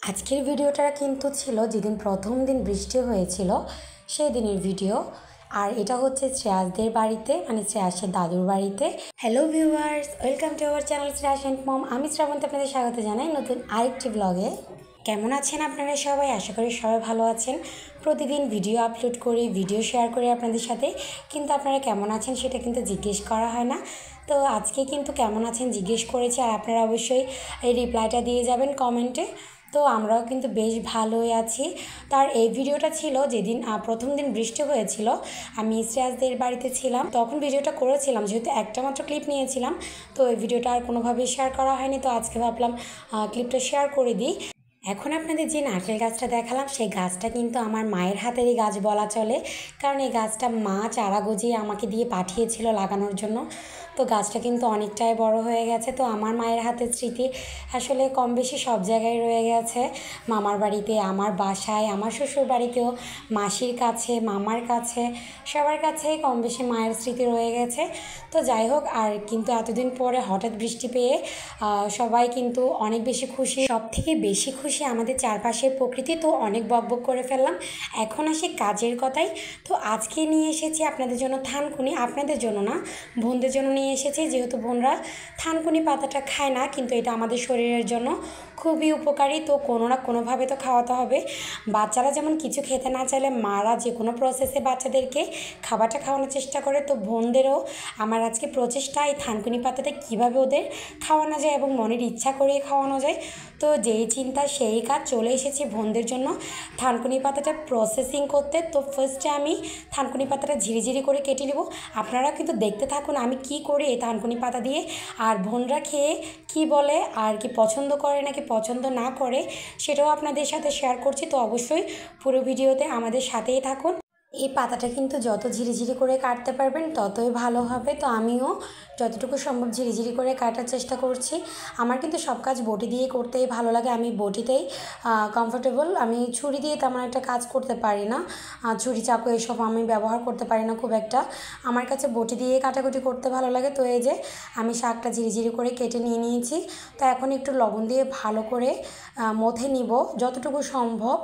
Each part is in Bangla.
আজকের ভিডিওটা কিন্তু ছিল যেদিন প্রথম দিন বৃষ্টি হয়েছিল সেই দিনের ভিডিও। আর এটা হচ্ছে শ্রেয়াসদের বাড়িতে, মানে শ্রেয়াসের দাদুর বাড়িতে। Hello viewers, welcome to our channel Shreyas and mom. আমি শ্রাবন্তী আপনাদের স্বাগত জানাই নতুন আরেকটি ব্লগে। কেমন আছেন আপনারা সবাই? আশা করি সবাই ভালো আছেন। প্রতিদিন ভিডিও আপলোড করি, ভিডিও শেয়ার করি আপনাদের সাথে, কিন্তু আপনারা কেমন আছেন সেটা কিন্তু জিজ্ঞেস করা হয় না। তো আজকে কিন্তু কেমন আছেন জিজ্ঞেস করেছি, আর আপনারা অবশ্যই এই রিপ্লাইটা দিয়ে যাবেন কমেন্টে। তো আমরাও কিন্তু বেশ ভালোই আছি। তার এই ভিডিওটা ছিল যেদিন প্রথম দিন বৃষ্টি হয়েছিল, আমি শ্রেয়াসদের বাড়িতে ছিলাম, তখন ভিডিওটা করেছিলাম, যেহেতু একটা মাত্র ক্লিপ নিয়েছিলাম। তো এই ভিডিওটা আর কোনোভাবেই শেয়ার করা হয়নি, তো আজকে ভাবলাম ক্লিপটা শেয়ার করে দিই। এখন আপনাদের যে নারকেল গাছটা দেখালাম, সেই গাছটা কিন্তু আমার মায়ের হাতেরই গাছ বলা চলে, কারণ এই গাছটা মা চারা গজিয়ে আমাকে দিয়ে পাঠিয়েছিল লাগানোর জন্য। তো গাছটা কিন্তু অনেকটাই বড় হয়ে গেছে। তো আমার মায়ের হাতের স্মৃতি আসলে কম বেশি সব জায়গায় রয়ে গেছে, মামার বাড়িতে, আমার বাসায়, আমার শ্বশুর বাড়িতেও, মাসির কাছে, মামার কাছে, সবার কাছেই কম বেশি মায়ের স্মৃতি রয়ে গেছে। তো যাই হোক, আর কিন্তু এতদিন পরে হঠাৎ বৃষ্টি পেয়ে সবাই কিন্তু অনেক বেশি খুশি। সব থেকে বেশি খুশি আমাদের চারপাশের প্রকৃতি। তো অনেক বকবক করে ফেললাম, এখন আসি কাজের কথাই। তো আজকে নিয়ে এসেছি আপনাদের জন্য থানকুনি, আপনাদের জন্য না, বোনদের জন্য নিয়ে এসেছি, যেহেতু বোনরা থানকুনি পাতাটা খায় না, কিন্তু এটা আমাদের শরীরের জন্য খুবই উপকারী। তো কোনো না কোনোভাবে তো খাওয়াতে হবে। বাচ্চারা যেমন কিছু খেতে না চাইলে মারা যে কোনো প্রসেসে বাচ্চাদেরকে খাবারটা খাওয়ানোর চেষ্টা করে, তো বোনদেরও আমার আজকে প্রচেষ্টা এই থানকুনি পাতাটা কীভাবে ওদের খাওয়ানো যায় এবং মনের ইচ্ছা করে খাওয়ানো যায়। তো যেই চিন্তা সেই কাজ, চলে এসেছি বোনদের জন্য থানকুনি পাতাটা প্রসেসিং করতে। তো ফার্স্টে আমি থানকুনি পাতাটা ঝিরিঝিরি করে কেটে নেব। আপনারা কিন্তু দেখতে থাকুন আমি কি করি এই থানকুনি পাতা দিয়ে, আর বোনরা খেয়ে কি বলে, আর কি পছন্দ করে নাকি পছন্দ না করে সেটাও আপনাদের সাথে শেয়ার করছি। তো অবশ্যই পুরো ভিডিওতে আমাদের সাথেই থাকুন। এই পাতাটা কিন্তু যত ঝিরিঝিরি করে কাটতে পারবেন ততই ভালো হবে। তো আমিও যতটুকু সম্ভব ঝিরিঝিরি করে কাটার চেষ্টা করছি। আমার কিন্তু সব কাজ বটি দিয়ে করতেই ভালো লাগে, আমি বটিতেই কমফোর্টেবল। আমি ছুরি দিয়ে তেমন একটা কাজ করতে পারি না, ছুরি চাকু এসব আমি ব্যবহার করতে পারি না খুব একটা, আমার কাছে বটি দিয়ে কাটাকুটি করতে ভালো লাগে। তো এই যে আমি শাকটা ঝিরিঝিরি করে কেটে নিয়ে নিয়েছি। তো এখন একটু লবণ দিয়ে ভালো করে মথে নিব যতটুকু সম্ভব।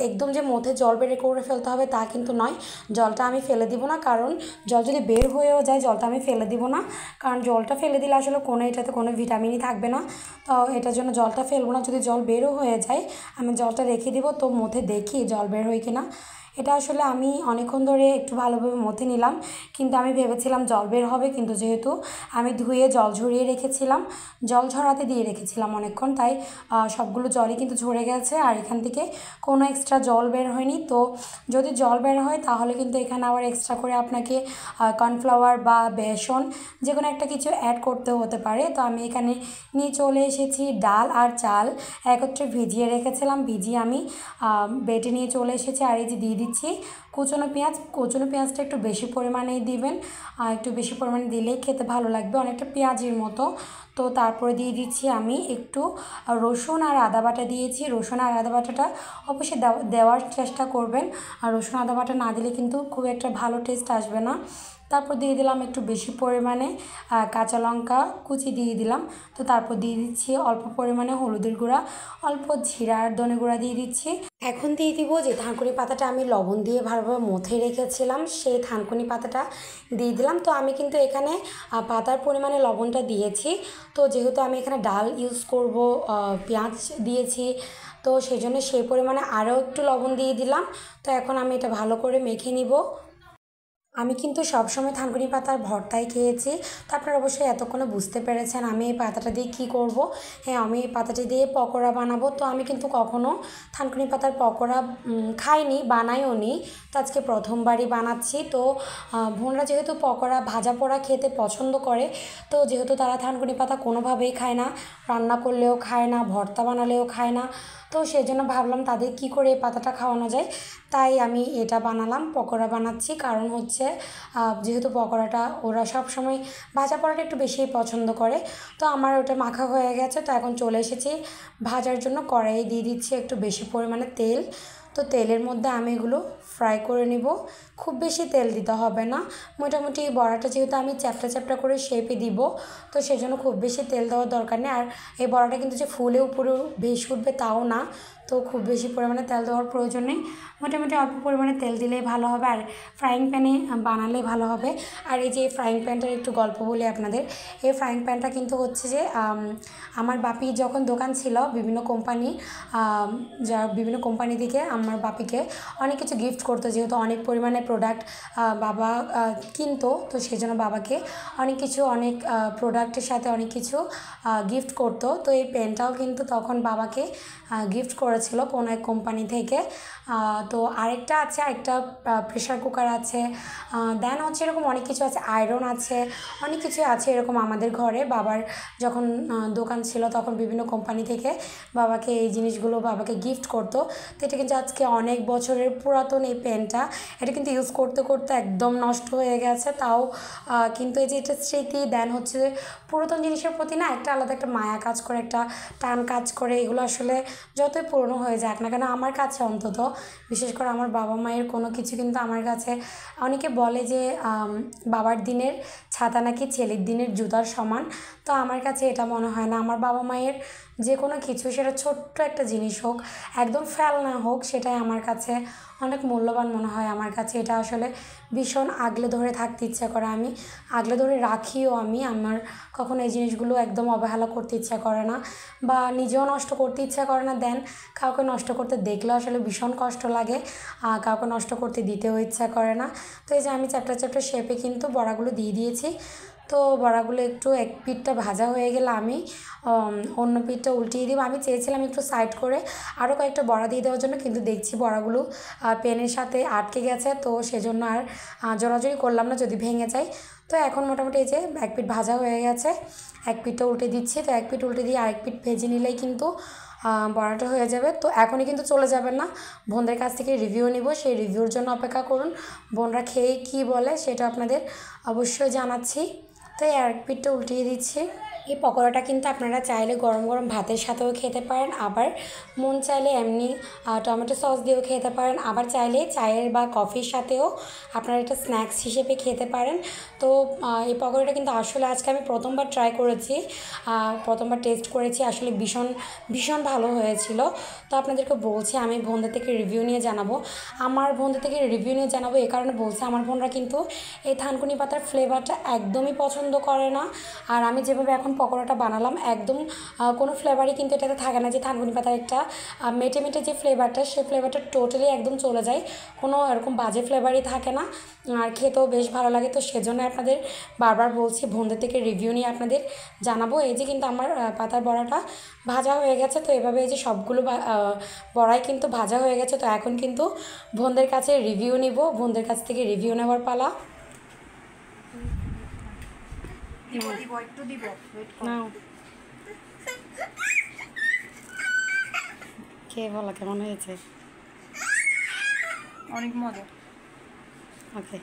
একদম যে মধ্যে জল বের করে ফেলতে হবে তা কিন্তু নয়, জলটা আমি ফেলে দিব না, কারণ জল যদি বের হয়েও যায় জলটা আমি ফেলে দিব না, কারণ জলটা ফেলে দিলে আসলে এটাতে কোনো ভিটামিনই থাকবে না। তো এটার জন্য জলটা ফেলবো না, যদি জল বেরও হয়ে যায় আমি জলটা রেখে দিব। তো মধ্যে দেখি জল বের হয় কিনা। এটা আসলে আমি অনেকক্ষণ ধরে একটু ভালোভাবে মথে নিলাম, কিন্তু আমি ভেবেছিলাম জল বের হবে, কিন্তু যেহেতু আমি ধুয়ে জল ঝরিয়ে রেখেছিলাম, জল ঝরাতে দিয়ে রেখেছিলাম অনেকক্ষণ, তাই সবগুলো জলই কিন্তু ঝরে গেছে, আর এখান থেকে কোনো এক্সট্রা জল বের হয়নি। তো যদি জল বের হয় তাহলে কিন্তু এখানে আবার এক্সট্রা করে আপনাকে কর্নফ্লাওয়ার বা বেসন যে কোনো একটা কিছু অ্যাড করতে হতে পারে। তো আমি এখানে নিয়ে চলে এসেছি ডাল আর চাল একত্রে ভিজিয়ে রেখেছিলাম, ভিজিয়ে আমি বেটে নিয়ে চলে এসেছি। আর এই যে দিয়ে দিচ্ছি কুচনো পেঁয়াজ। কুচনো পেঁয়াজটা একটু বেশি পরিমাণেই দিবেন, একটু বেশি পরিমাণে দিলেই খেতে ভালো লাগবে, অনেকটা পেঁয়াজের মতো। তো তারপরে দিয়ে দিচ্ছি আমি একটু রসুন আর আদা বাটা দিয়েছি। রসুন আর আদা বাটাটা অবশ্যই দেওয়ার চেষ্টা করবেন, আর রসুন আদা বাটা না দিলে কিন্তু খুব একটা ভালো টেস্ট আসবে না। তারপর দিয়ে দিলাম একটু বেশি পরিমাণে কাঁচা লঙ্কা কুচি দিয়ে দিলাম। তো তারপর দিয়ে দিচ্ছি অল্প পরিমাণে হলুদের গুঁড়া, অল্প জিরা আর ধনে গুঁড়া দিয়ে দিচ্ছি। এখন দিয়ে দিব যে থানকুনি পাতাটা আমি লবণ দিয়ে ভালোভাবে মথে রেখেছিলাম, সেই থানকুনি পাতাটা দিয়ে দিলাম। তো আমি কিন্তু এখানে পাতার পরিমাণে লবণটা দিয়েছি, তো যেহেতু আমি এখানে ডাল ইউজ করব, পেঁয়াজ দিয়েছি, তো সেই জন্য সেই পরিমাণে আরও একটু লবণ দিয়ে দিলাম। তো এখন আমি এটা ভালো করে মেখে নিব। আমি কিন্তু সবসময় থানকুনি পাতার ভর্তাই খেয়েছি। তো আপনারা অবশ্যই এতক্ষণে বুঝতে পেরেছেন আমি এই পাতাটা দিয়ে কী করব। হ্যাঁ, আমি এই পাতাটি দিয়ে পকোড়া বানাবো। তো আমি কিন্তু কখনও থানকুনি পাতার পকোড়া খাইনি, বানাইও নি, তো আজকে প্রথমবারই বানাচ্ছি। তো বোনরা যেহেতু পকোড়া ভাজা পোড়া খেতে পছন্দ করে, তো যেহেতু তারা থানকুনি পাতা কোনোভাবেই খায় না, রান্না করলেও খায় না, ভর্তা বানালেও খায় না, তো সেই জন্য ভাবলাম তাদের কি করে এই পাতাটা খাওয়ানো যায়, তাই আমি এটা বানালাম, পকোড়া বানাচ্ছি। কারণ হচ্ছে যেহেতু পকোড়াটা ওরা সব সময় ভাজা পোড়াটা একটু বেশিই পছন্দ করে। তো আমার ওটা মাখা হয়ে গেছে, তো এখন চলে এসেছি ভাজার জন্য। কড়াইয়ে দিয়ে দিচ্ছি একটু বেশি পরিমাণে তেল। তো তেলের মধ্যে আমি এগুলো ফ্রাই করে নিব। খুব বেশি তেল দিতে হবে না, মোটামুটি বড়াটা যেহেতু আমি চ্যাপটা চ্যাপটা করে শেপে দিব, তো সেজন্য খুব বেশি তেল দেওয়ার দরকার নেই। আর এই বড়াটা কিন্তু যে ফুলে উপরে ভেসে উঠবে তাও না, তো খুব বেশি পরিমাণে তেল দেওয়ার প্রয়োজন নেই, মোটামুটি অল্প পরিমাণে তেল দিলেই ভালো হবে আর ফ্রাইং প্যানে বানালেই ভালো হবে। আর এই যে ফ্রাইং প্যানটার একটু গল্প বলি আপনাদের। এই ফ্রাইং প্যানটা কিন্তু হচ্ছে যে আমার বাপি যখন দোকান ছিল বিভিন্ন কোম্পানি, যা বিভিন্ন কোম্পানি থেকে আমার বাপিকে অনেক কিছু গিফট করতো, যেহেতু অনেক পরিমাণে প্রোডাক্ট বাবা কিনতো, তো সেই জন্য বাবাকে অনেক কিছু অনেক প্রোডাক্টের সাথে অনেক কিছু গিফট করতো। তো এই পেনটাও কিন্তু তখন বাবাকে গিফট করেছিল কোনো এক কোম্পানি থেকে। তো আরেকটা আছে, একটা প্রেশার কুকার আছে, দেন হচ্ছে এরকম অনেক কিছু আছে, আয়রন আছে, অনেক কিছু আছে এরকম আমাদের ঘরে। বাবার যখন দোকান ছিল তখন বিভিন্ন কোম্পানি থেকে বাবাকে এই জিনিসগুলো বাবাকে গিফট করতো। তো এটা কিন্তু আজকে অনেক বছরের পুরাতন এই পেনটা, এটা কিন্তু ইউজ করতে করতে একদম নষ্ট হয়ে গেছে, তাও কিন্তু এই যে এটা স্মৃতি, দেন হচ্ছে পুরাতন জিনিসের প্রতি না একটা আলাদা একটা মায়া কাজ করে, একটা টান কাজ করে। এগুলো আসলে যতই পুরনো হয়ে যাক না কেন, আমার কাছে অন্তত, বিশেষ করে আমার বাবা মায়ের কোনো কিছু কিন্তু আমার কাছে, অনেকে বলে যে বাবার দিনের ছাতা নাকি ছেলের দিনের জুতার সমান, তো আমার কাছে এটা মনে হয় না। আমার বাবা মায়ের যে কোনো কিছু, সেটা ছোট্ট একটা জিনিস হোক, একদম ফেলনা হোক, সেটাই আমার কাছে অনেক মূল্যবান মনে হয়। আমার কাছে এটা আসলে ভীষণ আগলে ধরে থাকতে ইচ্ছা করে, আমি আগলে ধরে রাখিও। আমার কখনো এই জিনিসগুলো একদম অবহেলা করতে ইচ্ছা করে না, বা নিজেও নষ্ট করতে ইচ্ছা করে না, দেন কাউকে নষ্ট করতে দেখলেও আসলে ভীষণ কষ্ট লাগে, কাউকে নষ্ট করতে দিতেও ইচ্ছা করে না। তো এই যে আমি চ্যাপ্টার চ্যাপ্টার শেপে কিন্তু বড়াগুলো দিয়ে দিয়েছি। তো বড়াগুলো একটু এক পিঠটা ভাজা হয়ে গেলে আমি অন্য পিঠটা উল্টিয়ে দিব। আমি চেয়েছিলাম একটু সাইড করে আরও কয়েকটা বড়া দিয়ে দেওয়ার জন্য, কিন্তু দেখছি বড়াগুলো পেনের সাথে আটকে গেছে, তো সেজন্য আর জোরাজুরি করলাম না, যদি ভেঙে যায়। তো এখন মোটামুটি এই যে এক পিঠ ভাজা হয়ে গেছে, এক পিঠটা উল্টে দিচ্ছি। তো এক পিঠ উল্টে দিয়ে আরেক পিঠ ভেজে নিলেই কিন্তু বড়াটা হয়ে যাবে। তো এখনই কিন্তু চলে যাবেন না, বোনদের কাছ থেকে রিভিউ নিব, সেই রিভিউর জন্য অপেক্ষা করুন। বোনরা খেয়ে কী বলে সেটা আপনাদের অবশ্যই জানাচ্ছি। তো এই আরেক পিঠটা উল্টিয়ে দিচ্ছি। এই পকোড়াটা কিন্তু আপনারা চাইলে গরম গরম ভাতের সাথেও খেতে পারেন, আবার মন চাইলে এমনি টমেটো সস দিয়েও খেতে পারেন, আবার চাইলে চায়ের বা কফির সাথেও আপনারা এটা স্ন্যাক্স হিসেবে খেতে পারেন। তো এই পকোড়াটা কিন্তু আসলে আজকে আমি প্রথমবার ট্রাই করেছি, প্রথমবার টেস্ট করেছি, আসলে ভীষণ ভীষণ ভালো হয়েছিল। তো আপনাদেরকে বলছি আমি বোনদের থেকে রিভিউ নিয়ে জানাবো। আমার বোনদের থেকে রিভিউ নিয়ে জানাবো এই কারণে বলছি, আমার বোনরা কিন্তু এই থানকুনি পাতার ফ্লেভারটা একদমই পছন্দ করে না। আর আমি যেভাবে এখন পকোড়াটা বানালাম, একদম কোনো ফ্লেভারই কিন্তু এটাতে থাকে না, যে থানকুনি পাতার একটা মেটে মেটে যে ফ্লেভারটা, সেই ফ্লেভারটা টোটালি একদম চলে যায়, কোনো এরকম বাজে ফ্লেভারই থাকে না, আর খেতেও বেশ ভালো লাগে। তো সেজন্য আপনাদের বারবার বলছি বোনদের থেকে রিভিউ নিয়ে আপনাদের জানাবো। এই যে কিন্তু আমার পাতার বড়াটা ভাজা হয়ে গেছে, তো এভাবে এই যে সবগুলো বড়াই কিন্তু ভাজা হয়ে গেছে। তো এখন কিন্তু বোনদের কাছে রিভিউ নিব, বোনদের কাছ থেকে রিভিউ নেওয়ার পালা। খেয়ে বলো কেমন হয়েছে? অনেক মজা। ওকে।